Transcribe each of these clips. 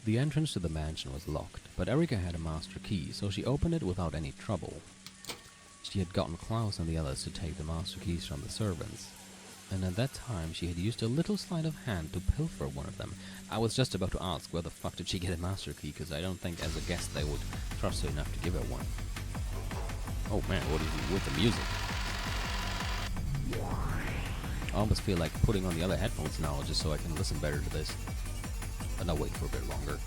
The entrance to the mansion was locked, but Erika had a master key, so she opened it without any trouble. She had gotten Klaus and the others to take the master keys from the servants, and at that time she had used a little sleight of hand to pilfer one of them. I was just about to ask where the fuck did she get a master key, because I don't think as a guest they would trust her enough to give her one. Oh man, what is it with the music? I almost feel like putting on the other headphones now just so I can listen better to this. But I'll wait for a bit longer.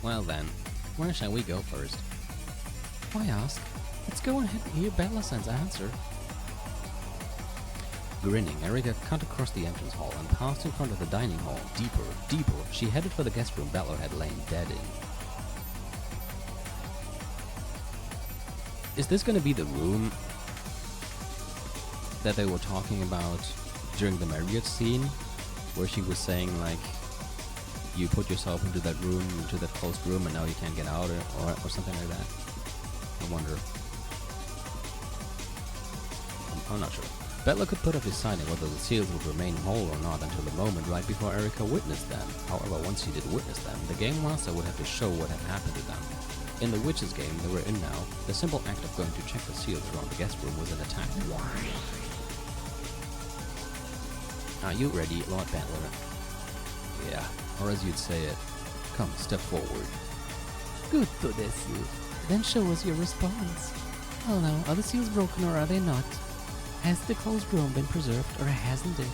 Well then, where shall we go first? Why ask? Let's go ahead and hear Bellasan's answer. Grinning, Erika cut across the entrance hall and passed in front of the dining hall. Deeper, deeper, she headed for the guest room Bettler had lain dead in. Is this gonna be the room that they were talking about during the marriage scene? Where she was saying, like, you put yourself into that room, into that closed room, and now you can't get out, or something like that? I wonder. I'm not sure. Bettler could put up his sign on whether the seals would remain whole or not until the moment right before Erika witnessed them. However, once she did witness them, the game master would have to show what had happened to them. In the witches game they were in now, the simple act of going to check the seals around the guest room was an attack. Are you ready, Lord Bettler? Yeah, or as you'd say it, come, step forward. Good, Todesu. Then show us your response. Well now, are the seals broken or are they not? Has the closed room been preserved or hasn't it?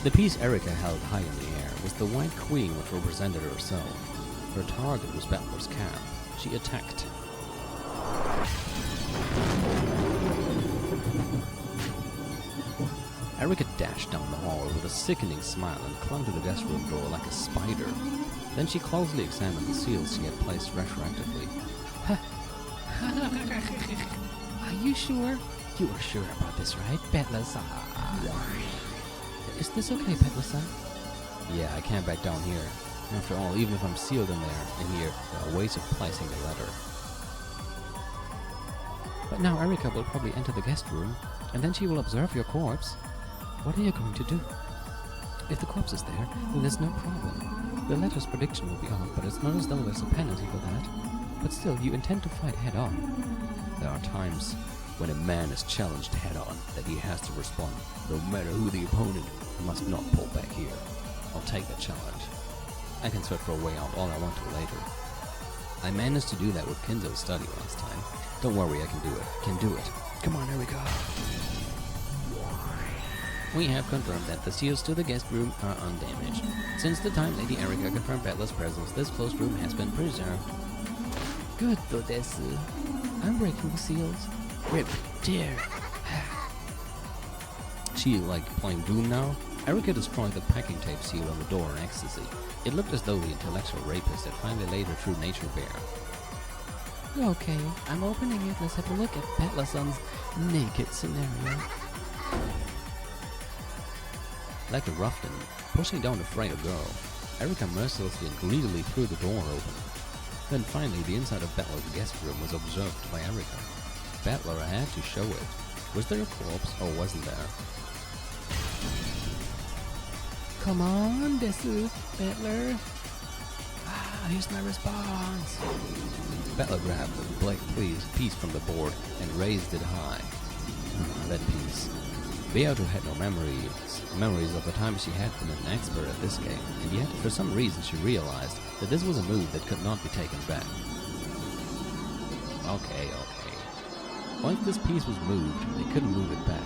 The piece Erika held high in the air was the White Queen which represented herself. Her target was Bettler's camp. She attacked. Erika dashed down the hall with a sickening smile and clung to the guest room door like a spider. Then she closely examined the seals she had placed retroactively. Are you sure? You are sure about this, right, Bettler-san? Is this okay, Bettler-san? Yeah, I can't back down here. After all, even if I'm sealed in here are ways of placing the letter. But now Erika will probably enter the guest room, and then she will observe your corpse. What are you going to do? If the corpse is there, then there's no problem. The letter's prediction will be off, but it's not as though there's a penalty for that. But still, you intend to fight head-on. There are times when a man is challenged head-on that he has to respond. No matter who the opponent, he must not pull back here. I'll take that challenge. I can search for a way out all I want to later. I managed to do that with Kinzo's study last time. Don't worry, I can do it. Can do it. Come on, here we go. We have confirmed that the seals to the guest room are undamaged. Since the time Lady Erika confirmed Bettler's presence, this closed room has been preserved. Good, Todesu. I'm breaking the seals. Rip, dear. She, like, playing Doom now? Erika destroyed the packing tape seal on the door in ecstasy. It looked as though the intellectual rapist had finally laid her true nature bare. Okay, I'm opening it. Let's have a look at Bettler-san's naked scenario. Like a ruffian, pushing down a frail girl, Erika mercilessly and greedily threw the door open. Then finally, the inside of Bettler's guest room was observed by Erika. Bettler had to show it. Was there a corpse or wasn't there? Come on, Desu, Bettler. Here's my response. Bettler grabbed the black piece from the board and raised it high. That piece. Beato had no memories of the time she had been an expert at this game, and yet, for some reason, she realized that this was a move that could not be taken back. Okay. Once this piece was moved, they couldn't move it back.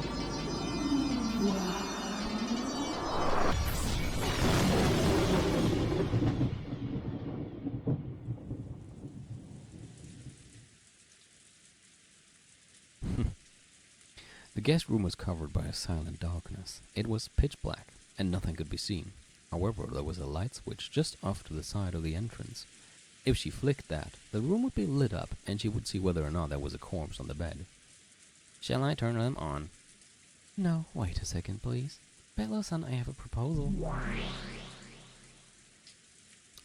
The guest room was covered by a silent darkness. It was pitch black, and nothing could be seen. However, there was a light switch just off to the side of the entrance. If she flicked that, the room would be lit up, and she would see whether or not there was a corpse on the bed. Shall I turn them on? No, wait a second, please. Bettler-san, I have a proposal.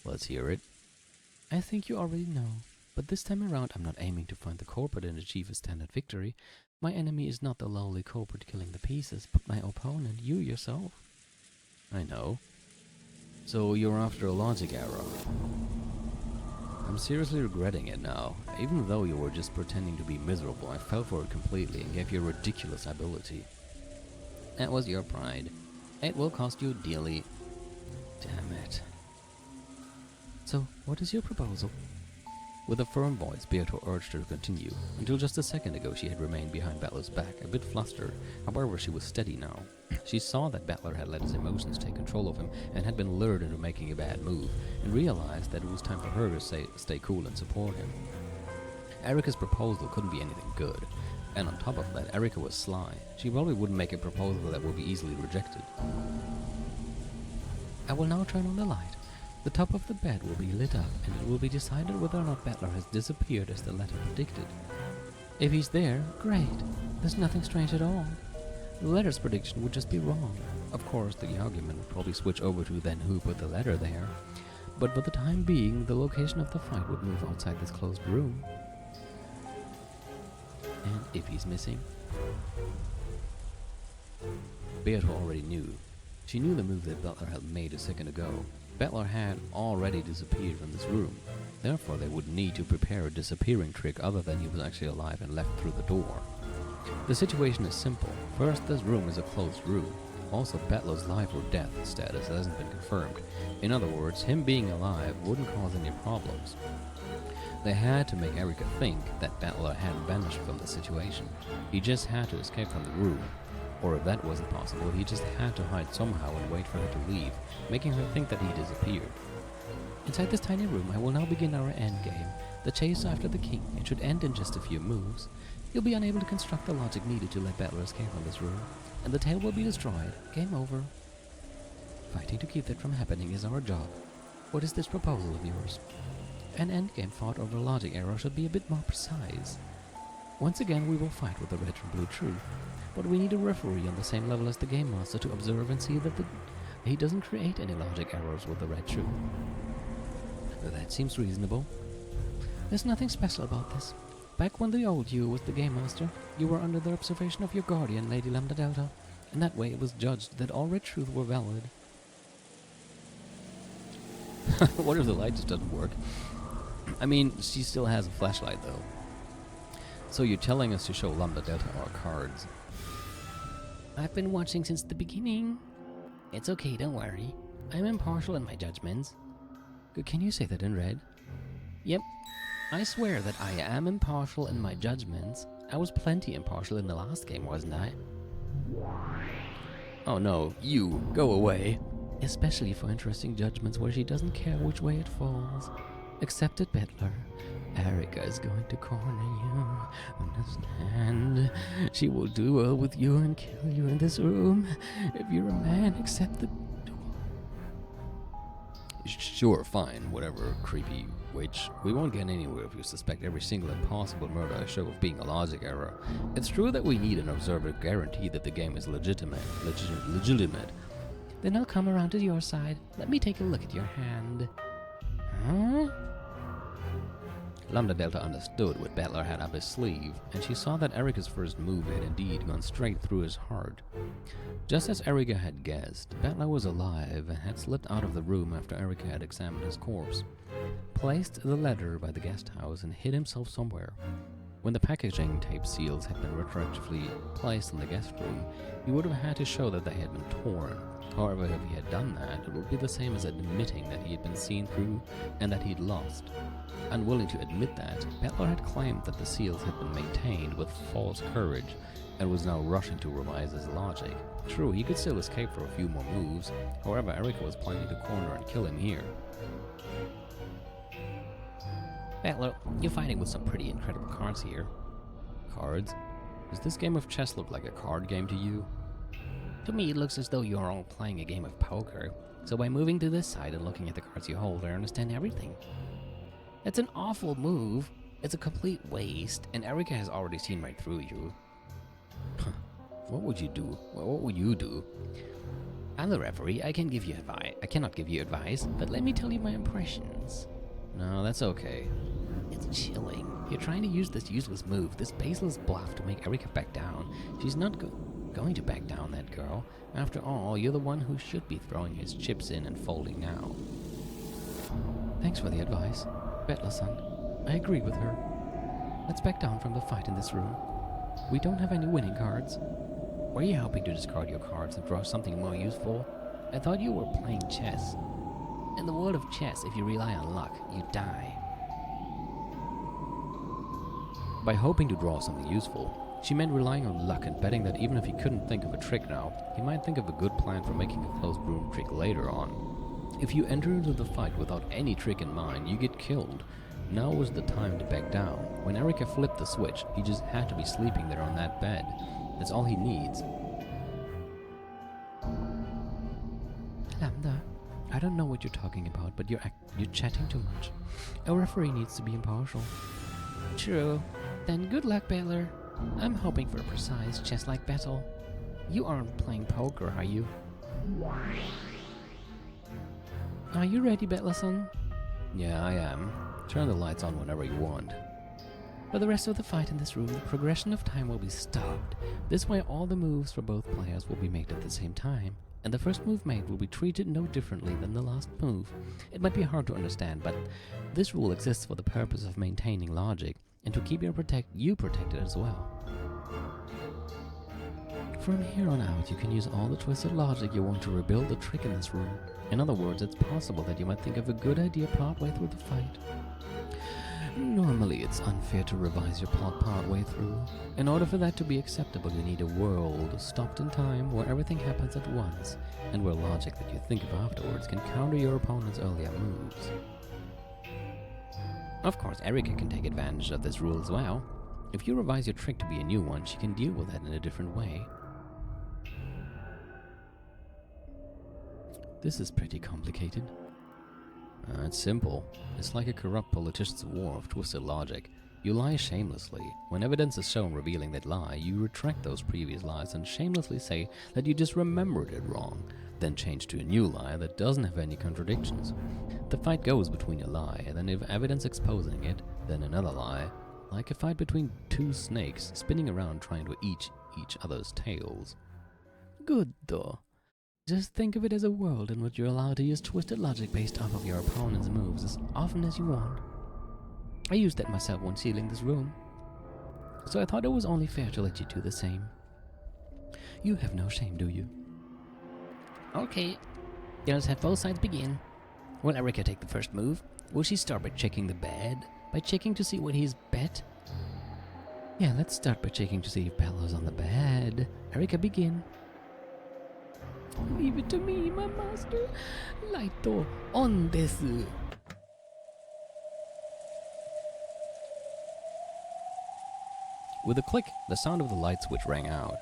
Let's hear it. I think you already know, but this time around I'm not aiming to find the culprit and achieve a standard victory. My enemy is not the lowly culprit killing the pieces, but my opponent, you yourself. I know. So you're after a logic error. I'm seriously regretting it now. Even though you were just pretending to be miserable, I fell for it completely and gave you a ridiculous ability. That was your pride. It will cost you dearly. Damn it. So, what is your proposal? With a firm voice, Beato urged her to continue. Until just a second ago she had remained behind Battler's back, a bit flustered. However, she was steady now. She saw that Battler had let his emotions take control of him and had been lured into making a bad move, and realized that it was time for her to stay cool and support him. Erika's proposal couldn't be anything good, and on top of that, Erika was sly. She probably wouldn't make a proposal that would be easily rejected. I will now turn on the light. The top of the bed will be lit up, and it will be decided whether or not Battler has disappeared as the letter predicted. If he's there, great. There's nothing strange at all. The letter's prediction would just be wrong. Of course, the argument would probably switch over to then who put the letter there. But for the time being, the location of the fight would move outside this closed room. And if he's missing? Beato already knew. She knew the move that Battler had made a second ago. Battler had already disappeared from this room. Therefore, they would need to prepare a disappearing trick other than he was actually alive and left through the door. The situation is simple. First, this room is a closed room. Also, Battler's life or death status hasn't been confirmed. In other words, him being alive wouldn't cause any problems. They had to make Erika think that Battler had vanished from the situation. He just had to escape from the room. Or if that wasn't possible, he just had to hide somehow and wait for her to leave, making her think that he disappeared. Inside this tiny room, I will now begin our endgame, the chase after the king. It should end in just a few moves. You'll be unable to construct the logic needed to let Battler escape from this room, and the tale will be destroyed. Game over. Fighting to keep that from happening is our job. What is this proposal of yours? An endgame fought over logic error should be a bit more precise. Once again, we will fight with the red and blue truth. But we need a referee on the same level as the game master to observe and see that he doesn't create any logic errors with the red truth. That seems reasonable. There's nothing special about this. Back when the old you was the game master, you were under the observation of your guardian, Lady Lambda Delta, and that way it was judged that all red truth were valid. What if the light just doesn't work? I mean, she still has a flashlight though. So you're telling us to show Lambda Delta our cards. I've been watching since the beginning. It's okay, don't worry. I'm impartial in my judgments. Can you say that in red? Yep. I swear that I am impartial in my judgments. I was plenty impartial in the last game, wasn't I? Oh no, you, go away. Especially for interesting judgments where she doesn't care which way it falls. Accept it, Battler. Erika is going to corner you. Understand? She will duel with you and kill you in this room. If you're a man, accept the duel. Sure, fine, whatever, creepy witch. We won't get anywhere if you suspect every single impossible murder I show of being a logic error. It's true that we need an observer guarantee that the game is legitimate. Then I'll come around to your side. Let me take a look at your hand. Huh? Lambda Delta understood what Battler had up his sleeve, and she saw that Erika's first move had indeed gone straight through his heart. Just as Erika had guessed, Battler was alive and had slipped out of the room after Erika had examined his corpse, placed the letter by the guest house, and hid himself somewhere. When the packaging tape seals had been retroactively placed in the guest room, he would have had to show that they had been torn. However, if he had done that, it would be the same as admitting that he had been seen through and that he'd lost. Unwilling to admit that, Battler had claimed that the seals had been maintained with false courage and was now rushing to revise his logic. True, he could still escape for a few more moves. However, Erika was planning to corner and kill him here. Battler, you're fighting with some pretty incredible cards here. Cards? Does this game of chess look like a card game to you? To me, it looks as though you're all playing a game of poker. So by moving to this side and looking at the cards you hold, I understand everything. It's an awful move. It's a complete waste, and Erika has already seen right through you. What would you do? Well, what would you do? I'm the referee. I cannot give you advice, but let me tell you my impressions. No, that's okay. It's chilling. You're trying to use this useless move, this baseless bluff to make Erika back down. She's not going to back down, that girl. After all, you're the one who should be throwing his chips in and folding now. Thanks for the advice, Bettler-san. I agree with her. Let's back down from the fight in this room. We don't have any winning cards. Were you hoping to discard your cards and draw something more useful? I thought you were playing chess. In the world of chess, if you rely on luck, you die. By hoping to draw something useful, she meant relying on luck and betting that even if he couldn't think of a trick now, he might think of a good plan for making a closed room trick later on. If you enter into the fight without any trick in mind, you get killed. Now was the time to back down. When Erika flipped the switch, he just had to be sleeping there on that bed. That's all he needs. Lambda, I don't know what you're talking about, but you're chatting too much. A referee needs to be impartial. True. Then good luck, Baylor. I'm hoping for a precise, chess-like battle. You aren't playing poker, are you? Are you ready, Bettler-san? Yeah, I am. Turn the lights on whenever you want. For the rest of the fight in this room, the progression of time will be stopped. This way all the moves for both players will be made at the same time, and the first move made will be treated no differently than the last move. It might be hard to understand, but this rule exists for the purpose of maintaining logic, and to keep you protected as well. From here on out, you can use all the twisted logic you want to rebuild the trick in this room. In other words, it's possible that you might think of a good idea partway through the fight. Normally, it's unfair to revise your plot partway through. In order for that to be acceptable, you need a world stopped in time where everything happens at once, and where logic that you think of afterwards can counter your opponent's earlier moves. Of course, Erika can take advantage of this rule as well. If you revise your trick to be a new one, she can deal with that in a different way. This is pretty complicated. It's simple. It's like a corrupt politician's war of twisted logic. You lie shamelessly. When evidence is shown revealing that lie, you retract those previous lies and shamelessly say that you just remembered it wrong, then change to a new lie that doesn't have any contradictions. The fight goes between a lie, and then if evidence exposing it, then another lie, like a fight between two snakes spinning around trying to eat each other's tails. Good though. Just think of it as a world in which you're allowed to use twisted logic based off of your opponent's moves as often as you want. I used that myself when sealing this room, so I thought it was only fair to let you do the same. You have no shame, do you? Okay, let's have both sides begin. Will Erika take the first move? Will she start by checking the bed? By checking to see what he's bet? Yeah, let's start by checking to see if Bella's on the bed. Erika, begin. Leave it to me, my master. Lighto on desu. With a click, the sound of the light switch rang out,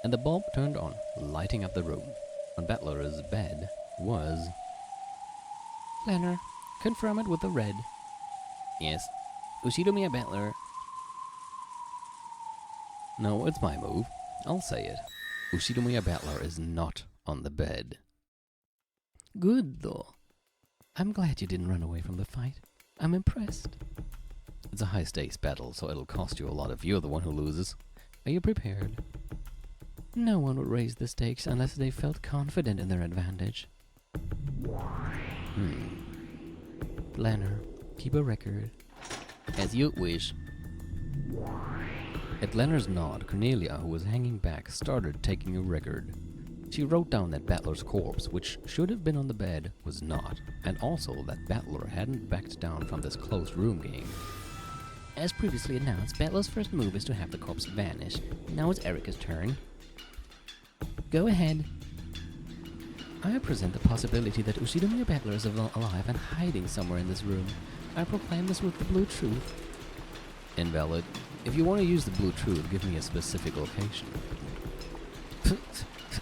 and the bulb turned on, lighting up the room. On Battler's bed was... Lanner, confirm it with the red. Yes. Ushidomiya Battler. No, it's my move. I'll say it. Ushidomiya Battler is not on the bed. Good, though. I'm glad you didn't run away from the fight. I'm impressed. It's a high-stakes battle, so it'll cost you a lot if you're the one who loses. Are you prepared? No one would raise the stakes unless they felt confident in their advantage. Lanner, keep a record. As you wish. At Lanner's nod, Cornelia, who was hanging back, started taking a record. She wrote down that Battler's corpse, which should have been on the bed, was not, and also that Battler hadn't backed down from this closed room game. As previously announced, Battler's first move is to have the corpse vanish. Now it's Erika's turn. Go ahead. I present the possibility that Ushidomiya Battler is alive and hiding somewhere in this room. I proclaim this with the blue truth. Invalid. If you want to use the blue truth, give me a specific location.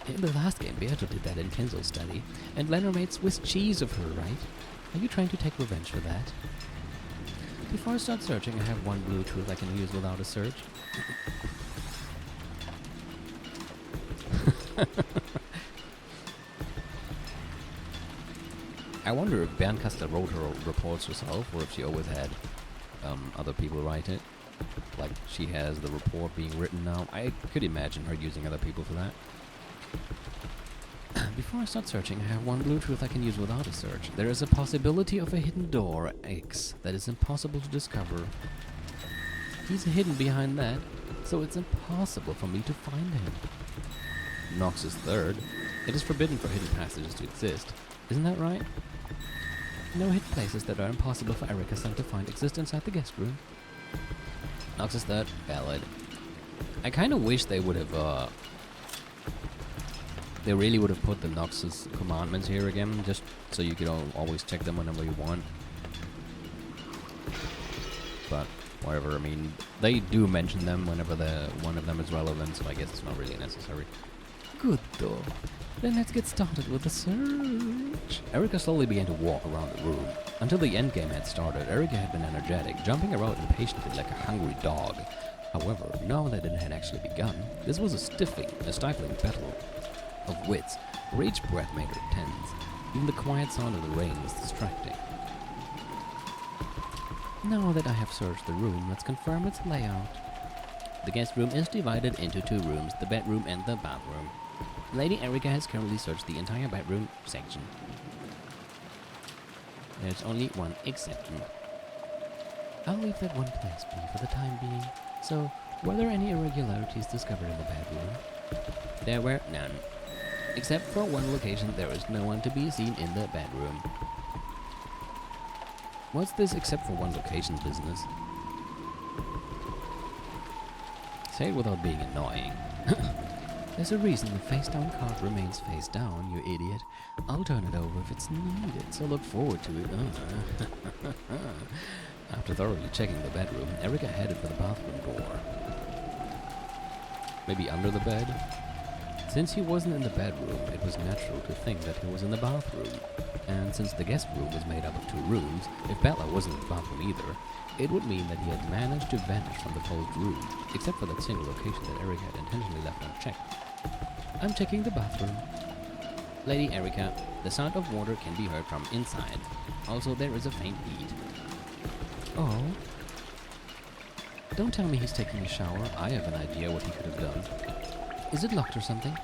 In the last game, Beato did that in Kenzo's study, and Lanner made Swiss cheese of her, right? Are you trying to take revenge for that? Before I start searching, I have one blue truth I can use without a search. I wonder if Bernkastel wrote her reports herself, or if she always had other people write it. Like, she has the report being written now. I could imagine her using other people for that. Before I start searching, I have one Bluetooth I can use without a search. There is a possibility of a hidden door, X, that is impossible to discover. He's hidden behind that, so it's impossible for me to find him. Nox is third. It is forbidden for hidden passages to exist. Isn't that right? No hidden places that are impossible for Erika-san to find exist inside the guest room. Nox is third. Valid. I kind of wish they would have, they really would have put the Nox's commandments here again, just so you could always check them whenever you want. But whatever, I mean, they do mention them whenever one of them is relevant, so I guess it's not really necessary. Good though. Then let's get started with the search. Erika slowly began to walk around the room. Until the endgame had started, Erika had been energetic, jumping around impatiently like a hungry dog. However, now that it had actually begun, this was a stifling battle of wits, where each breath made her tense. Even the quiet sound of the rain was distracting. Now that I have searched the room, let's confirm its layout. The guest room is divided into two rooms, the bedroom and the bathroom. Lady Erika has currently searched the entire bedroom section. There's only one exception. I'll leave that one place be for the time being. So, were there any irregularities discovered in the bedroom? There were none. Except for one location, there is no one to be seen in the bedroom. What's this except for one location business? Say it without being annoying. There's a reason the face-down card remains face down, you idiot. I'll turn it over if it's needed, so look forward to it. After thoroughly checking the bedroom, Erika headed for the bathroom door. Maybe under the bed? Since he wasn't in the bedroom, it was natural to think that he was in the bathroom. And since the guest room was made up of two rooms, if Bella wasn't in the bathroom either, it would mean that he had managed to vanish from the closed room, except for that single location that Erika had intentionally left unchecked. I'm checking the bathroom. Lady Erika, the sound of water can be heard from inside. Also, there is a faint beat. Oh. Don't tell me he's taking a shower. I have an idea what he could have done. Is it locked or something?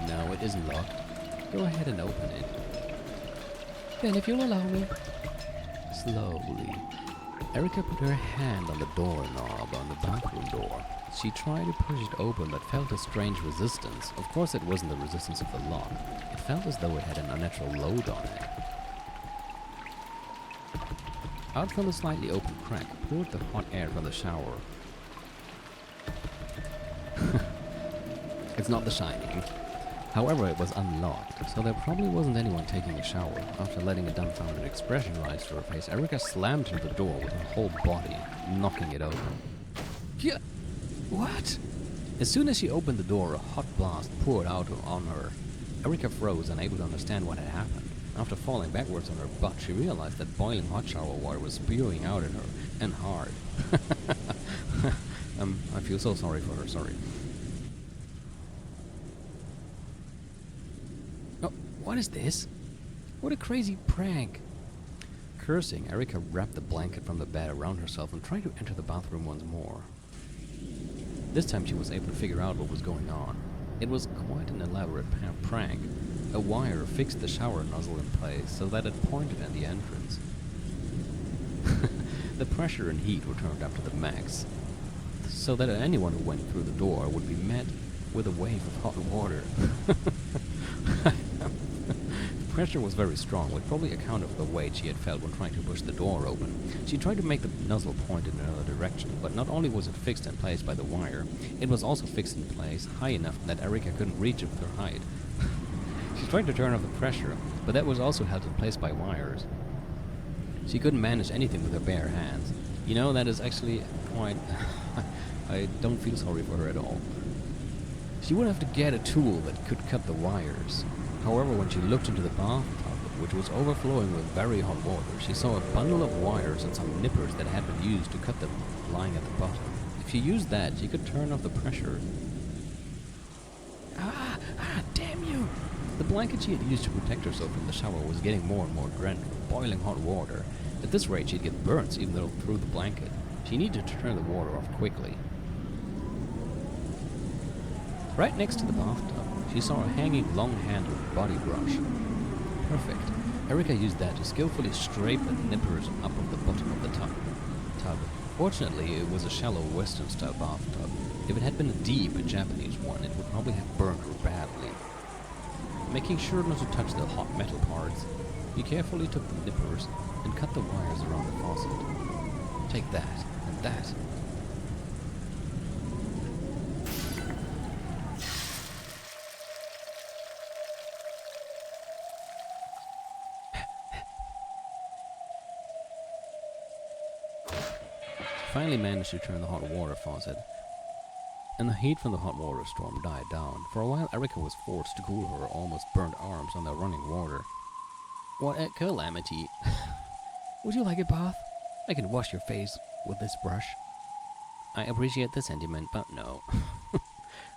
No, it isn't locked. Go ahead and open it. Then if you'll allow me. Slowly. Erika put her hand on the doorknob on the bathroom door. She tried to push it open but felt a strange resistance. Of course it wasn't the resistance of the lock. It felt as though it had an unnatural load on it. Out from the slightly open crack poured the hot air from the shower. It's not The Shining. However, it was unlocked, so there probably wasn't anyone taking a shower. After letting a dumbfounded expression rise to her face, Erika slammed into the door with her whole body, knocking it open. Yeah. What? As soon as she opened the door, a hot blast poured out on her. Erika froze, unable to understand what had happened. After falling backwards on her butt, she realized that boiling hot shower water was spewing out at her, and hard. I feel so sorry for her, sorry. Oh, what is this? What a crazy prank! Cursing, Erika wrapped the blanket from the bed around herself and tried to enter the bathroom once more. This time she was able to figure out what was going on. It was quite an elaborate prank. A wire fixed the shower nozzle in place so that it pointed at the entrance. The pressure and heat were turned up to the max, so that anyone who went through the door would be met with a wave of hot water. The pressure was very strong, which probably accounted for the weight she had felt when trying to push the door open. She tried to make the nozzle point in another direction, but not only was it fixed in place by the wire, it was also fixed in place high enough that Erika couldn't reach it with her height. She tried to turn off the pressure, but that was also held in place by wires. She couldn't manage anything with her bare hands. You know, that is actually quite... I don't feel sorry for her at all. She would have to get a tool that could cut the wires. However, when she looked into the bathtub, which was overflowing with very hot water, she saw a bundle of wires and some nippers that had been used to cut them lying at the bottom. If she used that, she could turn off the pressure. Damn you! The blanket she had used to protect herself from the shower was getting more and more drenched with boiling hot water. At this rate, she'd get burns even though through the blanket. She needed to turn the water off quickly. Right next to the bathtub, she saw a hanging long-handled body brush. Perfect. Erica used that to skillfully scrape the nippers up of the bottom of the tub. Fortunately, it was a shallow Western-style bathtub. If it had been a deep Japanese one, it would probably have burned her badly. Making sure not to touch the hot metal parts, he carefully took the nippers and cut the wires around the faucet. Take that, and that. Finally managed to turn the hot water faucet, and the heat from the hot water storm died down. For a while, Erica was forced to cool her almost burnt arms on the running water. What a calamity. Would you like a bath? I can wash your face with this brush. I appreciate the sentiment, but no.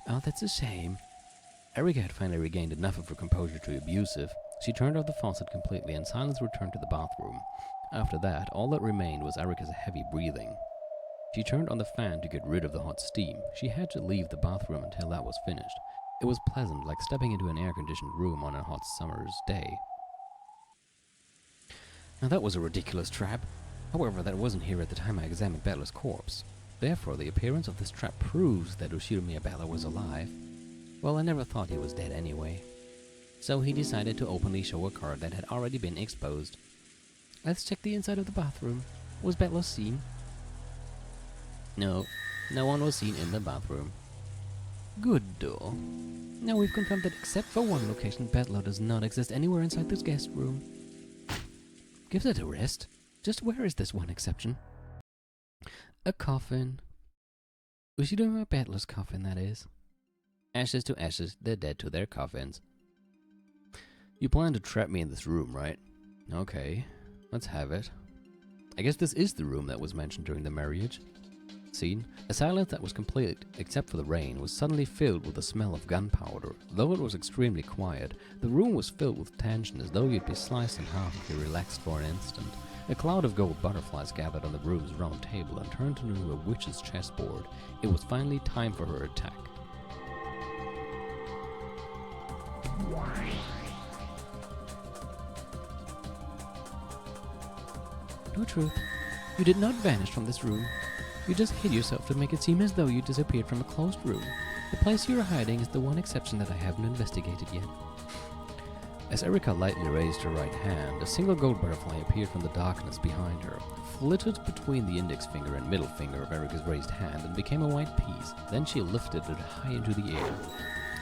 Oh, that's a shame. Erica had finally regained enough of her composure to be abusive. She turned off the faucet completely, and silence returned to the bathroom. After that, all that remained was Erica's heavy breathing. She turned on the fan to get rid of the hot steam. She had to leave the bathroom until that was finished. It was pleasant, like stepping into an air-conditioned room on a hot summer's day. Now that was a ridiculous trap. However, that wasn't here at the time I examined Bella's corpse. Therefore, the appearance of this trap proves that Ushiro Bella was alive. Well, I never thought he was dead anyway. So he decided to openly show a card that had already been exposed. Let's check the inside of the bathroom. Was Bella seen? No, no one was seen in the bathroom. Good though. Now we've confirmed that except for one location, Bella does not exist anywhere inside this guest room. Give that a rest. Just where is this one exception? A coffin. Ushiro Bella's coffin, that is. Ashes to ashes, they're dead to their coffins. You plan to trap me in this room, right? Okay, let's have it. I guess this is the room that was mentioned during the marriage scene. A silence that was complete, except for the rain, was suddenly filled with the smell of gunpowder. Though it was extremely quiet, the room was filled with tension as though you'd be sliced in half if you relaxed for an instant. A cloud of gold butterflies gathered on the room's round table and turned into a witch's chessboard. It was finally time for her attack. No truth. You did not vanish from this room. You just hid yourself to make it seem as though you disappeared from a closed room. The place you are hiding is the one exception that I haven't investigated yet. As Erica lightly raised her right hand, a single gold butterfly appeared from the darkness behind her, flitted between the index finger and middle finger of Erica's raised hand, and became a white piece. Then she lifted it high into the air.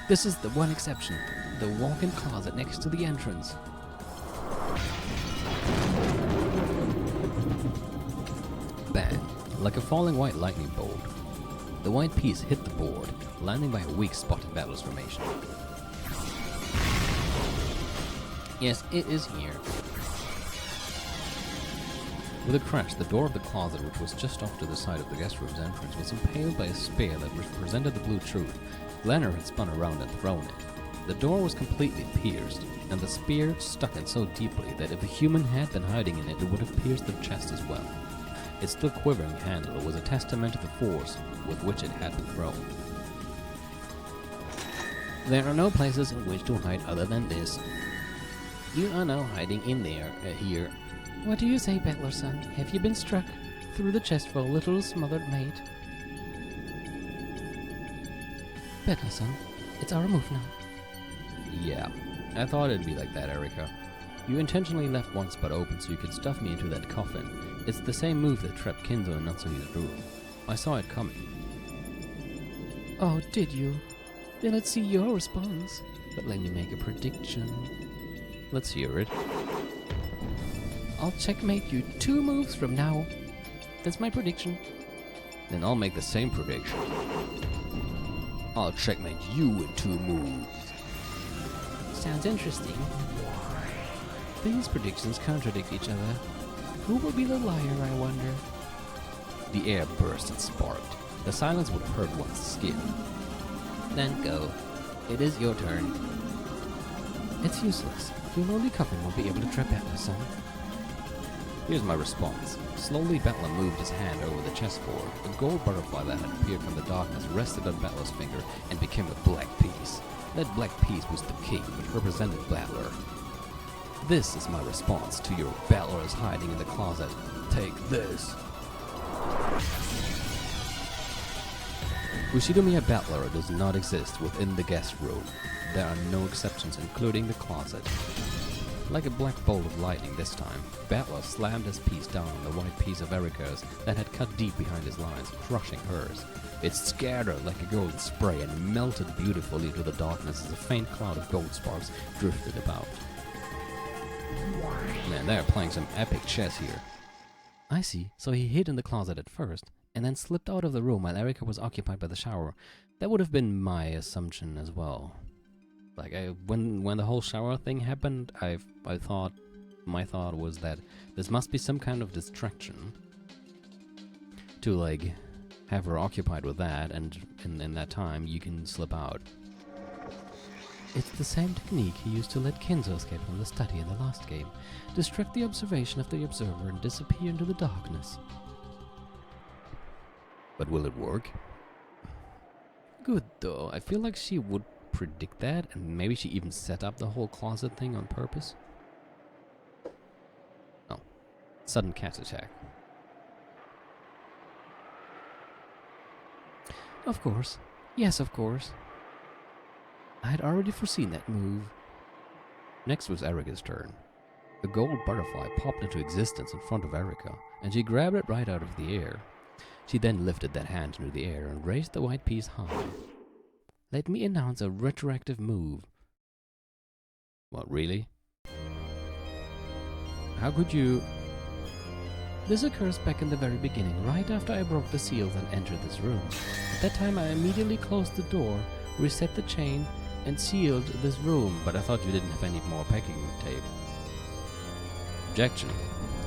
This is the one exception, the walk-in closet next to the entrance. Bang! Like a falling white lightning bolt, the white piece hit the board, landing by a weak spot in Battle's formation. Yes, it is here. With a crash, the door of the closet, which was just off to the side of the guest room's entrance, was impaled by a spear that represented the blue truth. Glenner had spun around and thrown it. The door was completely pierced, and the spear stuck in so deeply that if a human had been hiding in it, it would have pierced their chest as well. Its still quivering handle was a testament to the force with which it had been thrown. There are no places in which to hide other than this. You are now hiding in there, here. What do you say, Battler son? Have you been struck through the chest for a little smothered mate? Battler son, it's our move now. Yeah, I thought it'd be like that, Erica. You intentionally left one spot open so you could stuff me into that coffin. It's the same move that trapped Kinzo in Natsuhi's room. I saw it coming. Oh, did you? Then let's see your response. But let me make a prediction. Let's hear it. I'll checkmate you 2 moves from now. That's my prediction. Then I'll make the same prediction. I'll checkmate you in 2 moves. Sounds interesting. These predictions contradict each other. Who will be the liar, I wonder? The air burst and sparked. The silence would hurt one's skin. Then go. It is your turn. It's useless. Your lowly coffin won't be able to trap Atlas, son. Here's my response. Slowly, Battler moved his hand over the chessboard. A gold butterfly that had appeared from the darkness rested on Battler's finger and became a black piece. That black piece was the king, which represented Battler. This is my response to your Battler is hiding in the closet. Take this. Bushidomiya Battler does not exist within the guest room. There are no exceptions, including the closet. Like a black bolt of lightning this time, Battler slammed his piece down on the white piece of Erika's that had cut deep behind his lines, crushing hers. It scattered like a golden spray and melted beautifully into the darkness as a faint cloud of gold sparks drifted about. Man, they're playing some epic chess here. I see, so he hid in the closet at first, and then slipped out of the room while Erika was occupied by the shower. That would have been my assumption as well. Like, when the whole shower thing happened, my thought was that this must be some kind of distraction to, like, have her occupied with that, and in that time, you can slip out. It's the same technique he used to let Kinzo escape from the study in the last game. Distract the observation of the observer and disappear into the darkness. But will it work? Good, though. I feel like she would predict that, and maybe she even set up the whole closet thing on purpose. Oh. Sudden cat attack. Of course. Yes, of course. I had already foreseen that move. Next was Erika's turn. A gold butterfly popped into existence in front of Erika, and she grabbed it right out of the air. She then lifted that hand into the air and raised the white piece high. Let me announce a retroactive move. What, really? How could you... This occurs back in the very beginning, right after I broke the seals and entered this room. At that time I immediately closed the door, reset the chain, and sealed this room, but I thought you didn't have any more packing tape. Objection.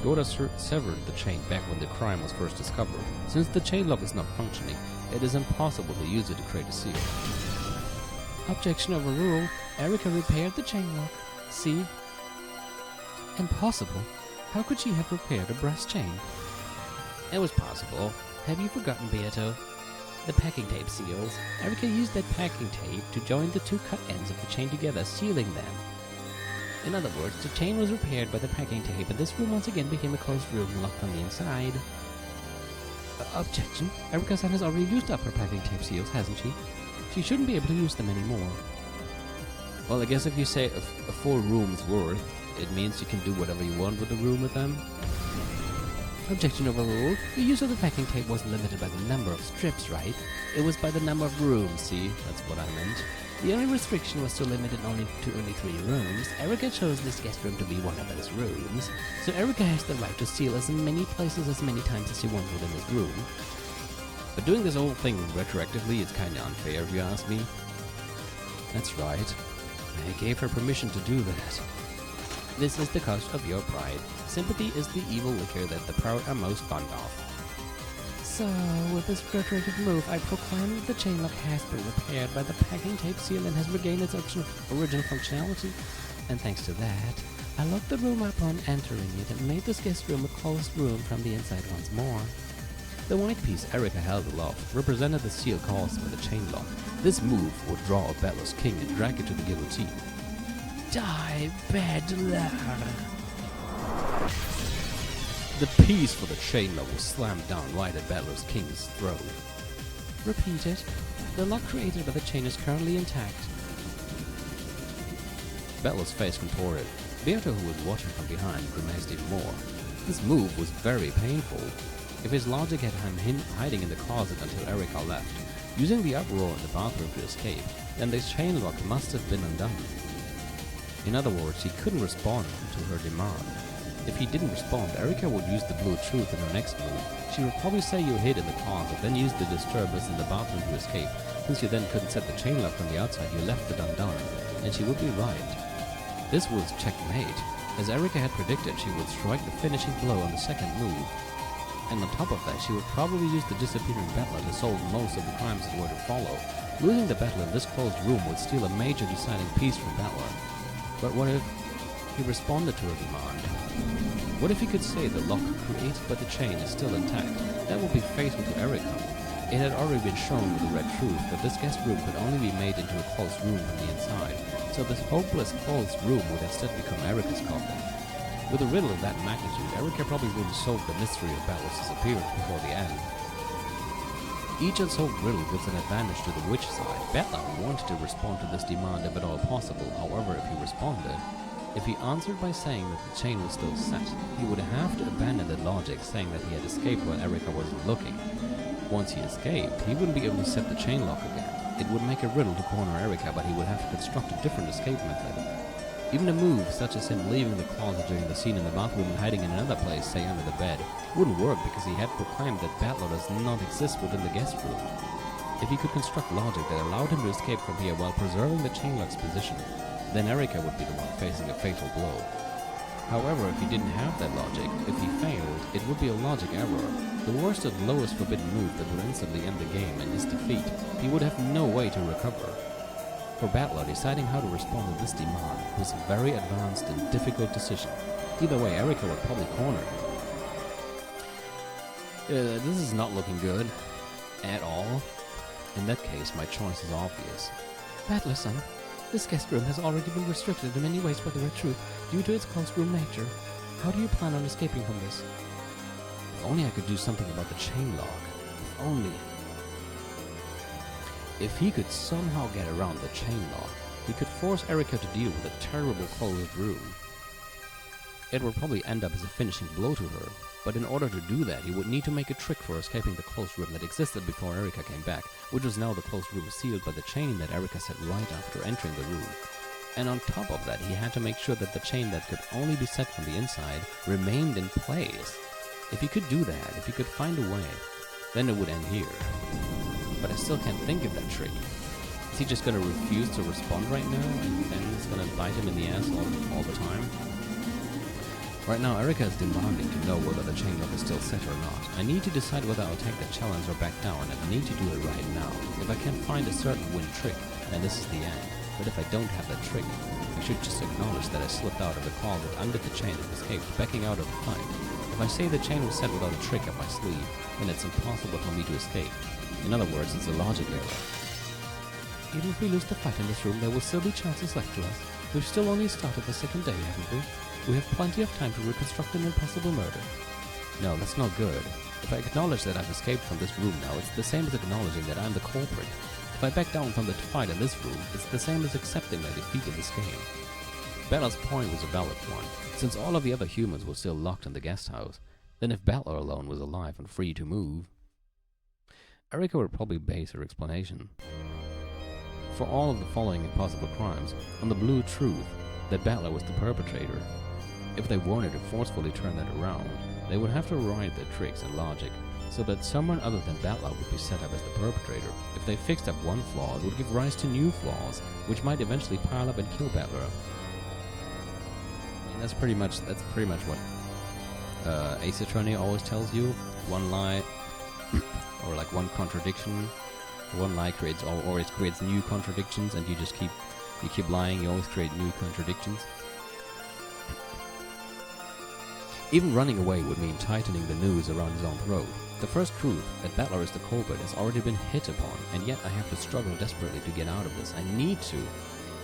Goda severed the chain back when the crime was first discovered. Since the chain lock is not functioning, it is impossible to use it to create a seal. Objection overruled. Erika repaired the chain lock. See? Impossible? How could she have repaired a brass chain? It was possible. Have you forgotten, Beato? The packing tape seals. Erika used that packing tape to join the two cut ends of the chain together, sealing them. In other words, the chain was repaired by the packing tape, and this room once again became a closed room locked on the inside. Objection. Erika-san has already used up her packing tape seals, hasn't she? She shouldn't be able to use them anymore. Well, I guess if you say a full room's worth, it means you can do whatever you want with the room with them. Objection overruled. The use of the packing tape wasn't limited by the number of strips, right? It was by the number of rooms, see? That's what I meant. The only restriction was to limit it to only 3 rooms. Erika chose this guest room to be one of those rooms. So Erika has the right to seal as many places as many times as she wants within this room. But doing this whole thing retroactively is kinda unfair if you ask me. That's right. I gave her permission to do that. This is the cost of your pride. Sympathy is the evil liquor that the proud are most fond of. So, with this retroactive move, I proclaim that the chain lock has been repaired by the packing tape seal and has regained its original functionality. And thanks to that, I locked the room upon entering it and made this guest room a closed room from the inside once more. The white piece Erika held aloft represented the seal caused by the chain lock. This move would draw a Battler's king and drag it to the guillotine. Die, Battler! The piece for the chain lock was slammed down right at Battler's king's throat. Repeat it. The lock created by the chain is currently intact. Battler's face contorted. Beato, who was watching from behind, grimaced even more. This move was very painful. If his logic had him hiding in the closet until Erika left, using the uproar in the bathroom to escape, then the chain lock must have been undone. In other words, he couldn't respond to her demand. If he didn't respond, Erika would use the blue truth in her next move. She would probably say you hid in the closet, then use the disturbance in the bathroom to escape. Since you then couldn't set the chain lock from the outside, you left it undone, and she would be right. This was checkmate. As Erika had predicted, she would strike the finishing blow on the second move. And on top of that, she would probably use the disappearing Battler to solve most of the crimes that were to follow. Losing the Battler in this closed room would steal a major deciding piece from Battler. But what if he responded to her demand? What if he could say the lock created by the chain is still intact? That would be fatal to Erika. It had already been shown with the red truth that this guest room could only be made into a closed room from the inside, so this hopeless closed room would instead become Erika's coffin. With a riddle of that magnitude, Erika probably would have solved the mystery of Battler's disappearance before the end. Each unsolved riddle gives an advantage to the witch side. Battler wanted to respond to this demand if at all possible. However, if he responded, if he answered by saying that the chain was still set, he would have to abandon the logic saying that he had escaped while Erika wasn't looking. Once he escaped, he wouldn't be able to set the chain lock again. It would make a riddle to corner Erika, but he would have to construct a different escape method. Even a move such as him leaving the closet during the scene in the bathroom and hiding in another place, say under the bed, wouldn't work because he had proclaimed that Battler does not exist within the guest room. If he could construct logic that allowed him to escape from here while preserving the chain lock's position, then Erika would be the one facing a fatal blow. However, if he didn't have that logic, if he failed, it would be a logic error. The worst and lowest forbidden move that would instantly end the game and his defeat. He would have no way to recover. For Battler, deciding how to respond to this demand was a very advanced and difficult decision. Either way, Erika would probably corner him. This is not looking good. At all. In that case, my choice is obvious. Battler, son, this guest room has already been restricted in many ways by the red truth due to its closed room nature. How do you plan on escaping from this? If only I could do something about the chain lock. If only. If he could somehow get around the chain lock, he could force Erika to deal with a terrible closed room. It would probably end up as a finishing blow to her, but in order to do that, he would need to make a trick for escaping the closed room that existed before Erika came back, which was now the closed room sealed by the chain that Erika set right after entering the room. And on top of that, he had to make sure that the chain that could only be set from the inside remained in place. If he could do that, if he could find a way, then it would end here. But I still can't think of that trick. Is he just going to refuse to respond right now, and then it's going to bite him in the ass all the time? Right now, Erika is demanding to know whether the chain lock is still set or not. I need to decide whether I'll take the challenge or back down, and I need to do it right now. If I can't find a certain win trick, then this is the end. But if I don't have that trick, I should just acknowledge that I slipped out of the closet under the chain and escaped, backing out of the fight. If I say the chain was set without a trick up my sleeve, then it's impossible for me to escape. In other words, it's a logic error. Even if we lose the fight in this room, there will still be chances left to us. We've still only started the second day, haven't we? We have plenty of time to reconstruct an impossible murder. No, that's not good. If I acknowledge that I've escaped from this room now, it's the same as acknowledging that I'm the culprit. If I back down from the fight in this room, it's the same as accepting my defeat in this game. Battler's point was a valid one. Since all of the other humans were still locked in the guest house, then if Battler alone was alive and free to move, Erika would probably base her explanation for all of the following impossible crimes on the blue truth that Battler was the perpetrator. If they wanted to forcefully turn that around, they would have to rewrite their tricks and logic so that someone other than Battler would be set up as the perpetrator. If they fixed up one flaw, it would give rise to new flaws, which might eventually pile up and kill Battler. I mean, that's pretty much what Ace Attorney always tells you. One lie, or like one contradiction. One lie always creates new contradictions, and you keep lying. You always create new contradictions. Even running away would mean tightening the noose around his own throat. The first truth, that Battler is the culprit, has already been hit upon, and yet I have to struggle desperately to get out of this. I need to.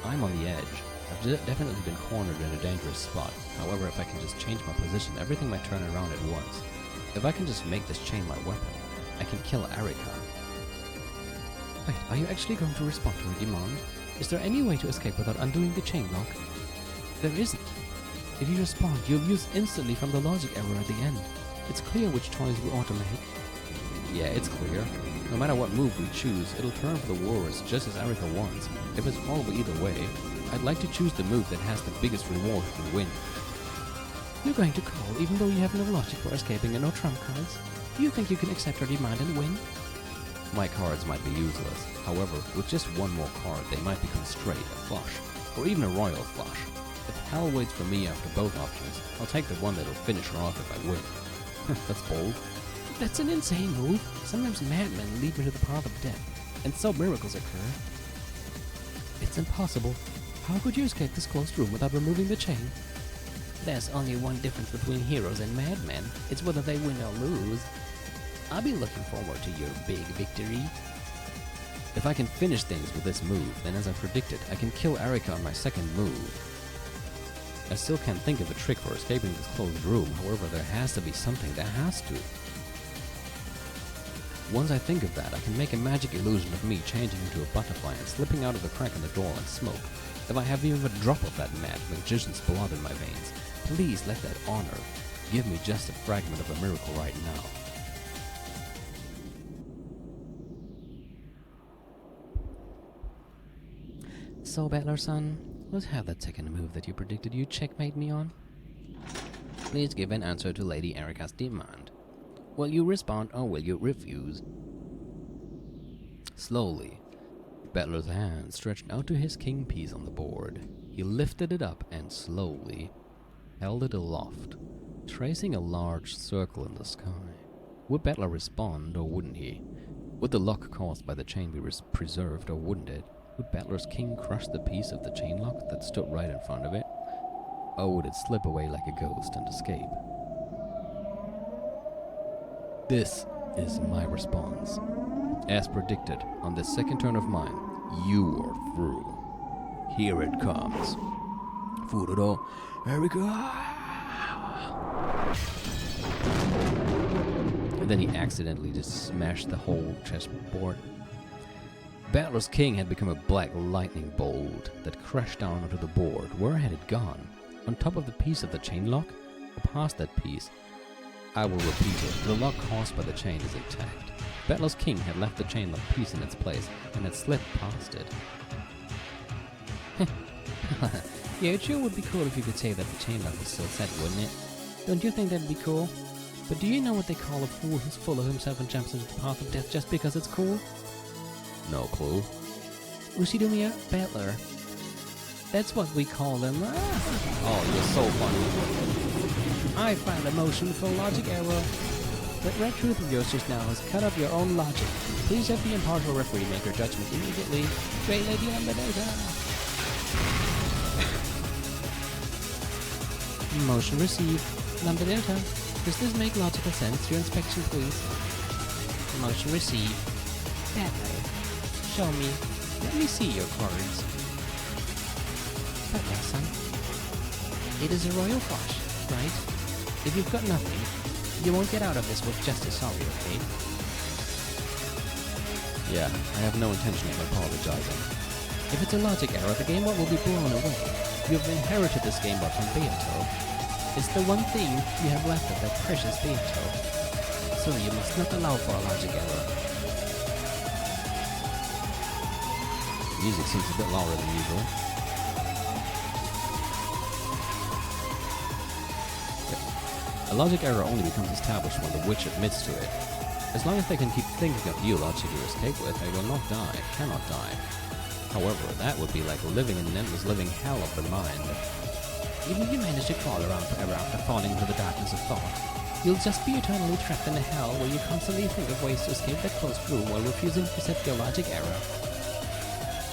I'm on the edge. I've definitely been cornered in a dangerous spot. However, if I can just change my position, everything might turn around at once. If I can just make this chain my weapon, I can kill Erika. Wait, are you actually going to respond to her demand? Is there any way to escape without undoing the chain lock? There isn't. If you respond, you'll lose instantly from the logic error at the end. It's clear which choice we ought to make. Yeah, it's clear. No matter what move we choose, it'll turn for the worse just as Erika wants. If it's horrible either way, I'd like to choose the move that has the biggest reward for the win. You're going to call even though you have no logic for escaping and no trump cards? Do you think you can accept her demand and win? My cards might be useless. However, with just one more card, they might become straight, a flush, or even a royal flush. If hell waits for me after both options, I'll take the one that'll finish her off if I win. That's bold. That's an insane move. Sometimes madmen lead me to the path of death, and so miracles occur. It's impossible. How could you escape this closed room without removing the chain? There's only one difference between heroes and madmen. It's whether they win or lose. I'll be looking forward to your big victory. If I can finish things with this move, then as I predicted, I can kill Erika on my second move. I still can't think of a trick for escaping this closed room, however there has to be something, there has to. Once I think of that, I can make a magic illusion of me changing into a butterfly and slipping out of the crack in the door like smoke. If I have even a drop of that mad magician's blood in my veins, please let that honor give me just a fragment of a miracle right now. So, Battler son, let's have that second move that you predicted you'd checkmate me on. Please give an answer to Lady Erika's demand. Will you respond or will you refuse? Slowly, Battler's hand stretched out to his king piece on the board. He lifted it up and slowly held it aloft, tracing a large circle in the sky. Would Battler respond or wouldn't he? Would the lock caused by the chain be preserved or wouldn't it? Would Battler's king crush the piece of the chain lock that stood right in front of it? Or would it slip away like a ghost and escape? This is my response. As predicted, on the second turn of mine, you are through. Here it comes. Fururo, Erika! And then he accidentally just smashed the whole chessboard. Battler's king had become a black lightning bolt that crashed down onto the board. Where had it gone? On top of the piece of the chain lock? Or past that piece? I will repeat it. The lock caused by the chain is intact. Battler's king had left the chain lock piece in its place and had slipped past it. Yeah, it sure would be cool if you could say that the chain lock was still set, wouldn't it? Don't you think that'd be cool? But do you know what they call a fool who's full of himself and jumps into the path of death just because it's cool? No clue. Ushidumiya Battler. That's what we call them. Oh, you're so funny. I found a motion for logic error. That red truth of yours just now has cut up your own logic. Please have the impartial referee make her judgment immediately. Great Lady Umineko. Motion received. Lambda Delta. Does this make logical sense? Your inspection, please. Motion received. Battler. Show me. Let me see your cards. Battler, son. It is a royal flush, right? If you've got nothing, you won't get out of this with justice, sorry, okay? Yeah, I have no intention of apologizing. If it's a logic error, the game bot will be blown away. You've inherited this game bot from Beato. It's the one thing you have left of that precious Beato. So you must not allow for a logic error. Music seems a bit louder than usual. A logic error only becomes established when the witch admits to it. As long as they can keep thinking of you logic to escape with, they will not die, cannot die. However, that would be like living in an endless living hell of the mind. Even if you manage to crawl around forever after falling into the darkness of thought, you'll just be eternally trapped in a hell where you constantly think of ways to escape that closed room while refusing to accept your logic error.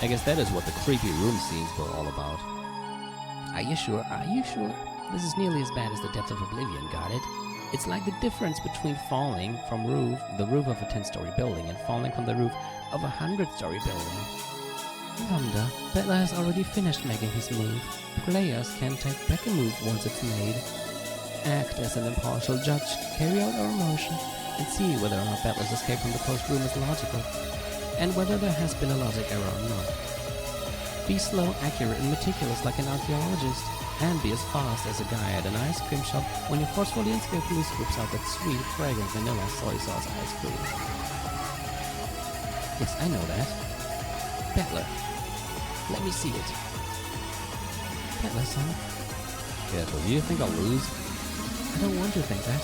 I guess that is what the creepy room scenes were all about. Are you sure? Are you sure? This is nearly as bad as the depths of oblivion, got it? It's like the difference between falling from the roof of a 10-story building and falling from the roof of a 100-story building. Lambda, Battler has already finished making his move. Players can take back a move once it's made. Act as an impartial judge, carry out our motion, and see whether or not Battler's escape from the closed room is logical, and whether there has been a logic error or not. Be slow, accurate, and meticulous like an archaeologist, and be as fast as a guy at an ice cream shop when you forcefully and skillfully scoops out that sweet, fragrant vanilla soy sauce ice cream. Yes, I know that. Battler, let me see it. Battler, son. Careful, do you think I'll lose? I don't want to think that.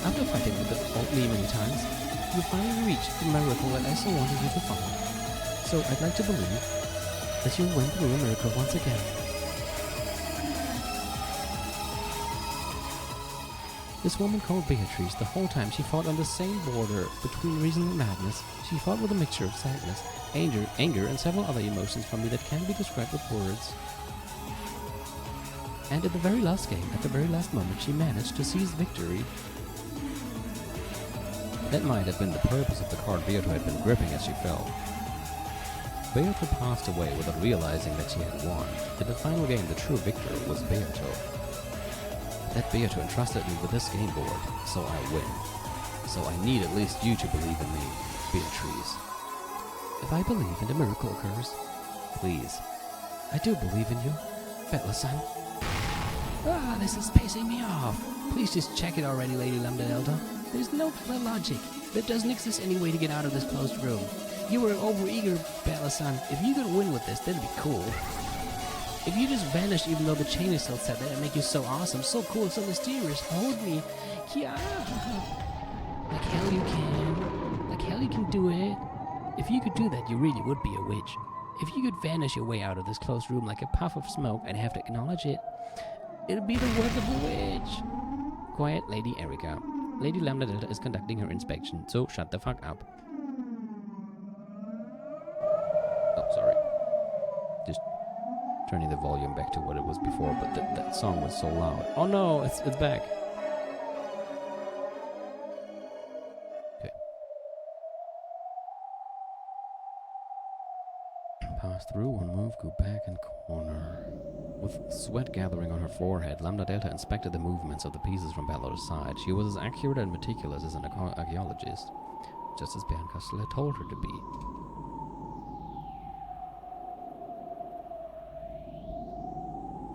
After fighting with me many times, you finally reached the miracle that I so wanted you to find. So I'd like to believe that you'll win through a miracle once again. This woman called Beatrice, the whole time she fought on the same border between reason and madness. She fought with a mixture of sadness, anger, and several other emotions from me that can't be described with words. And in the very last game, at the very last moment, she managed to seize victory. That might have been the purpose of the card Beato had been gripping as she fell. Beato passed away without realizing that she had won. In the final game, the true victor was Beato. That Beato entrusted me with this game board, so I win. So I need at least you to believe in me, Beatrice. If I believe and a miracle occurs, please. I do believe in you, Bettler-san. Ah, this is pissing me off. Please just check it already, Lady Lambda Delta. There's no clear logic. There doesn't exist any way to get out of this closed room. You were overeager, Bettler-san. If you could win with this, that'd be cool. If you just vanished even though the chain is still set, that'd make you so awesome, so cool, so mysterious. Hold me. Yeah. Like hell you can. Like hell you can do it. If you could do that, you really would be a witch. If you could vanish your way out of this closed room like a puff of smoke, I'd have to acknowledge it. It'd be the work of a witch. Quiet, Lady Erika. Lady Lambda Delta is conducting her inspection, so shut the fuck up. Oh, sorry. Just turning the volume back to what it was before, but that song was so loud. Oh no, it's back. Okay. Pass through one move, go back and corner. With sweat gathering on her forehead, Lambda Delta inspected the movements of the pieces from Balor's side. She was as accurate and meticulous as an archaeologist, just as Bernkastel had told her to be.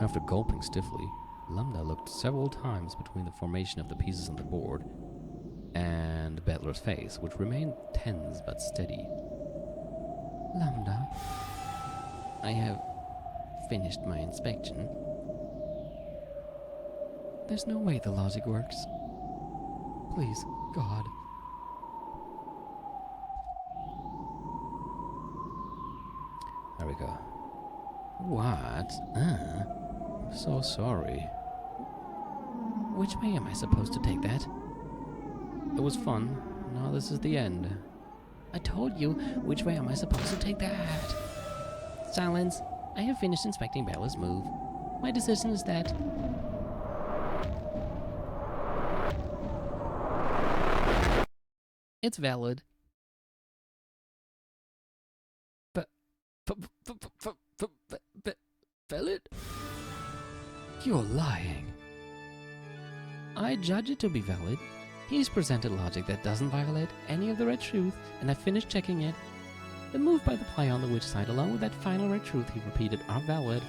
After gulping stiffly, Lambda looked several times between the formation of the pieces on the board and Battler's face, which remained tense but steady. Lambda, I have finished my inspection. There's no way the logic works. Please, God. Erika. What? So sorry. Which way am I supposed to take that? It was fun. Now this is the end. I told you, which way am I supposed to take that? Silence. I have finished inspecting Bella's move. My decision is that... it's valid. Valid? You're lying. I judge it to be valid. He's presented logic that doesn't violate any of the red truth, and I finished checking it. The move by the player on the witch side, along with that final red truth he repeated, are valid.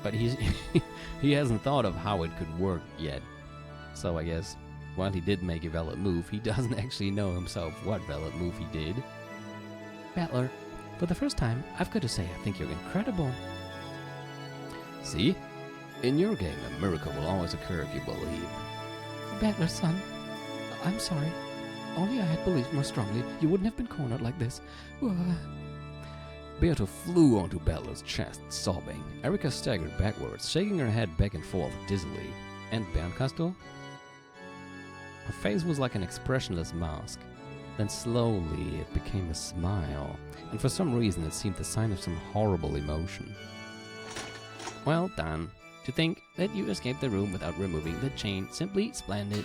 But he hasn't thought of how it could work yet. So I guess, while he did make a valid move, he doesn't actually know himself what valid move he did. Battler, for the first time, I've got to say I think you're incredible. See? In your game, a miracle will always occur if you believe. Battler, son, I'm sorry. Only I had believed more strongly, you wouldn't have been cornered like this. Beato flew onto Battler's chest, sobbing. Erika staggered backwards, shaking her head back and forth dizzily. And Bernkastel? Her face was like an expressionless mask. Then slowly it became a smile, and for some reason it seemed the sign of some horrible emotion. Well done. To think that you escaped the room without removing the chain, simply splendid.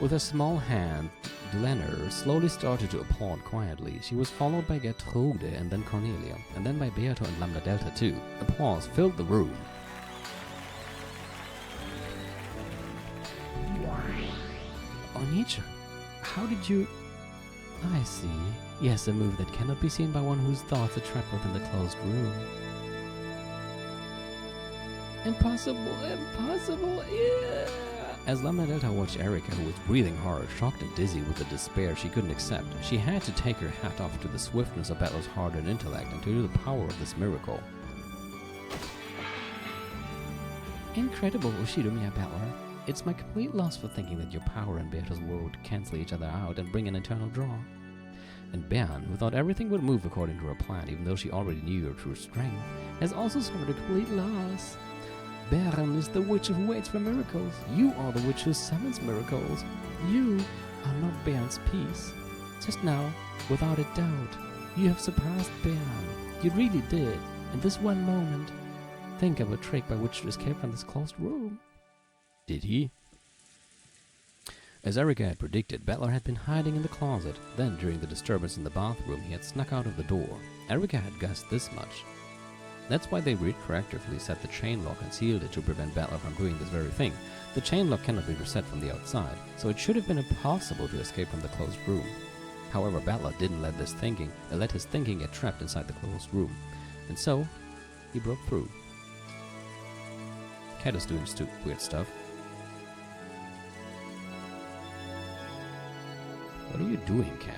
With a small hand, Glenner slowly started to applaud quietly. She was followed by Gertrude and then Cornelia, and then by Beato and Lambda Delta too. Applause filled the room. Onicha, how did you... I see. Yes, a move that cannot be seen by one whose thoughts are trapped within the closed room. Impossible, impossible, yeah! As Lambda Delta watched Erika, who was breathing hard, shocked and dizzy with the despair she couldn't accept, she had to take her hat off to the swiftness of Battler's heart and intellect and to the power of this miracle. Incredible, Ushidomiya Battler. It's my complete loss for thinking that your power and Beato's world cancel each other out and bring an eternal draw. And Bern, who thought everything would move according to her plan, even though she already knew your true strength, has also suffered a complete loss. Bern is the witch who waits for miracles. You are the witch who summons miracles. You are not Bern's peace. Just now, without a doubt, you have surpassed Bern. You really did. In this one moment, think of a trick by which to escape from this closed room. Did he? As Erika had predicted, Battler had been hiding in the closet. Then, during the disturbance in the bathroom, he had snuck out of the door. Erika had guessed this much. That's why they retroactively set the chain lock and sealed it to prevent Battler from doing this very thing. The chain lock cannot be reset from the outside, so it should have been impossible to escape from the closed room. However, Battler didn't let his thinking get trapped inside the closed room, and so he broke through. Cat is doing weird stuff. What are you doing, Cat?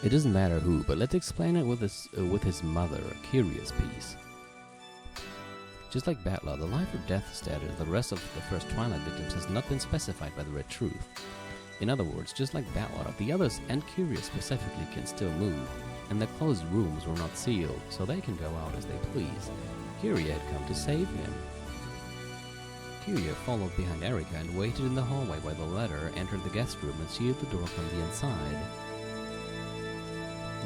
It doesn't matter who, but let's explain it with his mother, a curious piece. Just like Battler, the life or death status of the rest of the first Twilight victims has not been specified by the Red Truth. In other words, just like Battler, the others and Curious specifically can still move, and the closed rooms were not sealed, so they can go out as they please. Kyria had come to save him. Kyria followed behind Erika and waited in the hallway while the latter entered the guest room and sealed the door from the inside.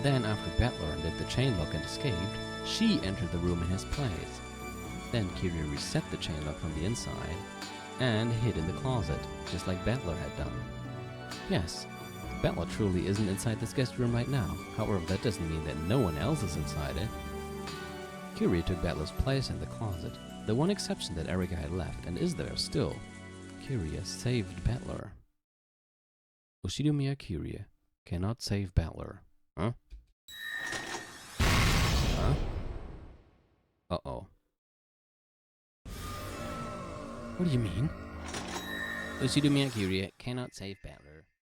Then, after Battler undid the chain lock and escaped, she entered the room in his place. Then Kyria reset the chain lock from the inside and hid in the closet, just like Battler had done. Yes, Battler truly isn't inside this guest room right now. However, that doesn't mean that no one else is inside it. Kyria took Battler's place in the closet, the one exception that Erika had left and is there still. Kyria saved Battler. Oshidomiya Kyria cannot save Battler. Huh? Huh? Uh-oh. What do you mean? Oshidomiya Kyria cannot save Battler.